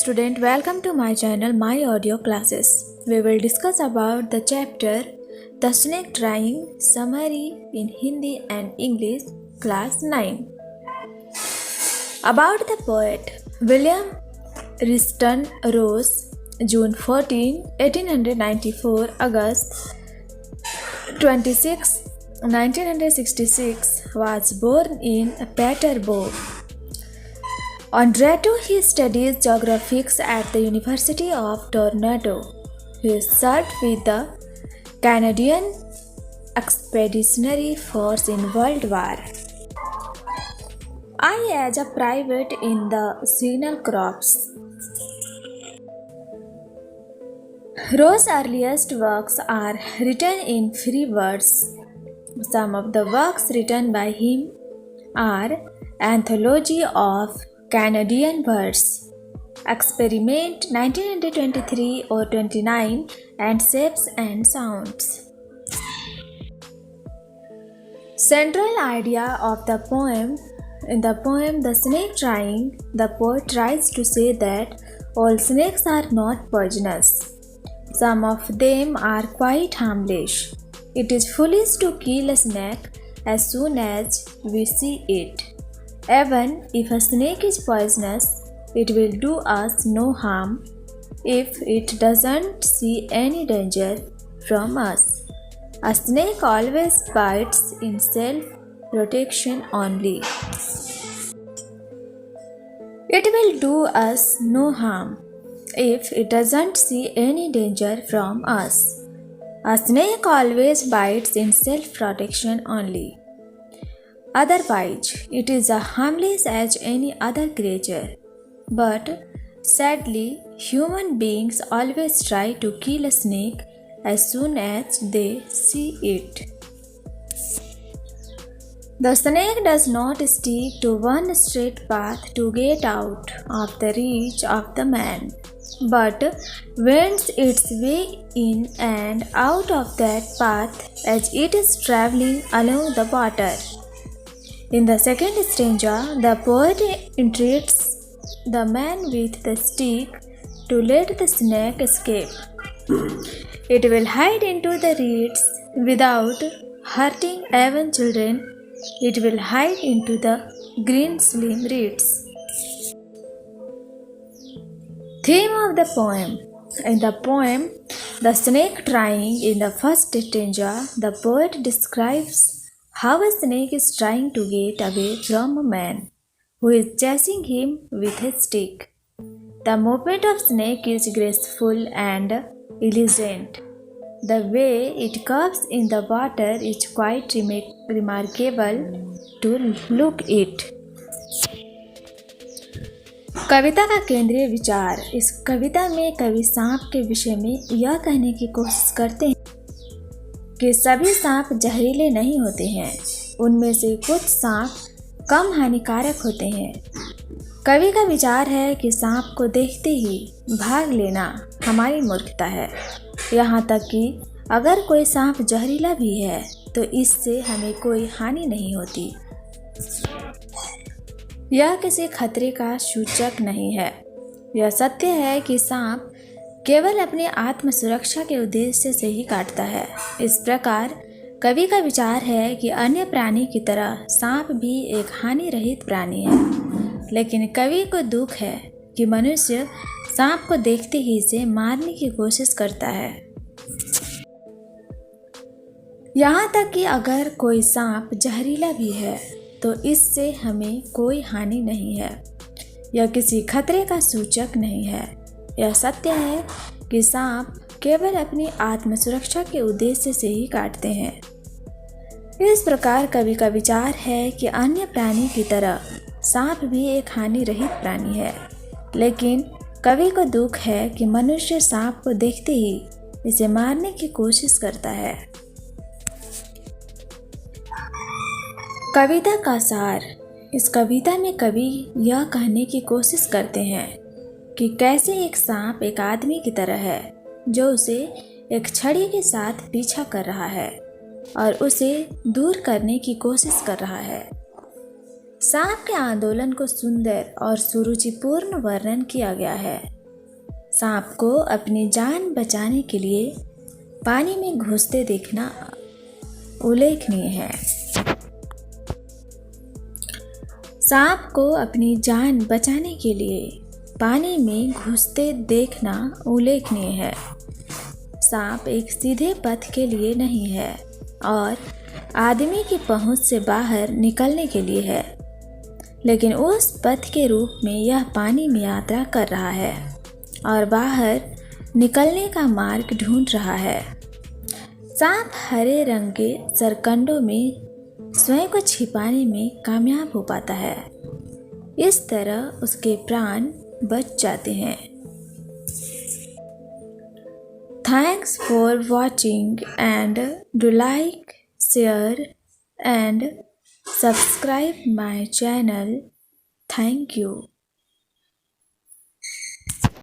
student, welcome to my channel My Audio Classes. We will discuss about the chapter The Snake Drying Summary in Hindi and English class 9. About the poet William Riston Rose, June 14, 1894, August 26, 1966, was born in Peterborough, Ontario. He studied geographics at the University of Toronto. He served with the Canadian Expeditionary Force in World War I as a private in the Signal Corps. Rose's earliest works are written in free verse. Some of the works written by him are Anthology of Canadian Verse, Experiment 1923 or 29, and Shapes and Sounds. Central idea of the poem. In the poem The Snake Drying, the poet tries to say that all snakes are not poisonous. Some of them are quite harmless. It is foolish to kill a snake as soon as we see it. Even if a snake is poisonous, it will do us no harm if it doesn't see any danger from us. A snake always bites in self-protection only. It will do us no harm if it doesn't see any danger from us. A snake always bites in self-protection only. Otherwise, it is as harmless as any other creature. But sadly, human beings always try to kill a snake as soon as they see it. The snake does not stick to one straight path to get out of the reach of the man, but wends its way in and out of that path as it is traveling along the water. In the second stanza, the poet entreats the man with the stick to let the snake escape. It will hide into the reeds without hurting even children. It will hide into the green slim reeds. Theme of the poem. In the poem The Snake Drying, in the first stanza, the poet describes how a snake is trying to get away from a man who is chasing him with a stick. The movement of snake is graceful and elegant. The way it curves in the water is quite remarkable to look at. कविता का केंद्रीय विचार. इस कविता में कवि सांप के विषय में यह कहने की कोशिश करते हैं कि सभी सांप जहरीले नहीं होते हैं, उनमें से कुछ सांप कम हानिकारक होते हैं। कवि का विचार है कि सांप को देखते ही भाग लेना हमारी मूर्खता है। यहाँ तक कि अगर कोई सांप जहरीला भी है तो इससे हमें कोई हानि नहीं होती। यह किसी खतरे का सूचक नहीं है। यह सत्य है कि सांप केवल अपनी आत्म सुरक्षा के उद्देश्य से ही काटता है। इस प्रकार कवि का विचार है कि अन्य प्राणी की तरह सांप भी एक हानि रहित प्राणी है, लेकिन कवि को दुख है कि मनुष्य सांप को देखते ही इसे मारने की कोशिश करता है। यहाँ तक कि अगर कोई सांप जहरीला भी है तो इससे हमें कोई हानि नहीं है। यह किसी खतरे का सूचक नहीं है। यह सत्य है कि सांप केवल अपनी आत्म सुरक्षा के उद्देश्य से ही काटते हैं। इस प्रकार कवि का विचार है कि अन्य प्राणी की तरह सांप भी एक हानि रहित प्राणी है, लेकिन कवि को दुख है कि मनुष्य सांप को देखते ही इसे मारने की कोशिश करता है। कविता का सार. इस कविता में कवि यह कहने की कोशिश करते हैं कि कैसे एक सांप एक आदमी की तरह है जो उसे एक छड़ी के साथ पीछा कर रहा है और उसे दूर करने की कोशिश कर रहा है। सांप के आंदोलन को सुंदर और सुरुचिपूर्ण वर्णन किया गया है। सांप को अपनी जान बचाने के लिए पानी में घुसते देखना उल्लेखनीय है। सांप को अपनी जान बचाने के लिए पानी में घुसते देखना उल्लेखनीय है। सांप एक सीधे पथ के लिए नहीं है और आदमी की पहुंच से बाहर निकलने के लिए है, लेकिन उस पथ के रूप में यह पानी में यात्रा कर रहा है और बाहर निकलने का मार्ग ढूंढ रहा है। सांप हरे रंग के सरकंडों में स्वयं को छिपाने में कामयाब हो पाता है। इस तरह उसके प्राण बच जाते हैं। Thanks for watching and do like, share and subscribe my channel. Thank you.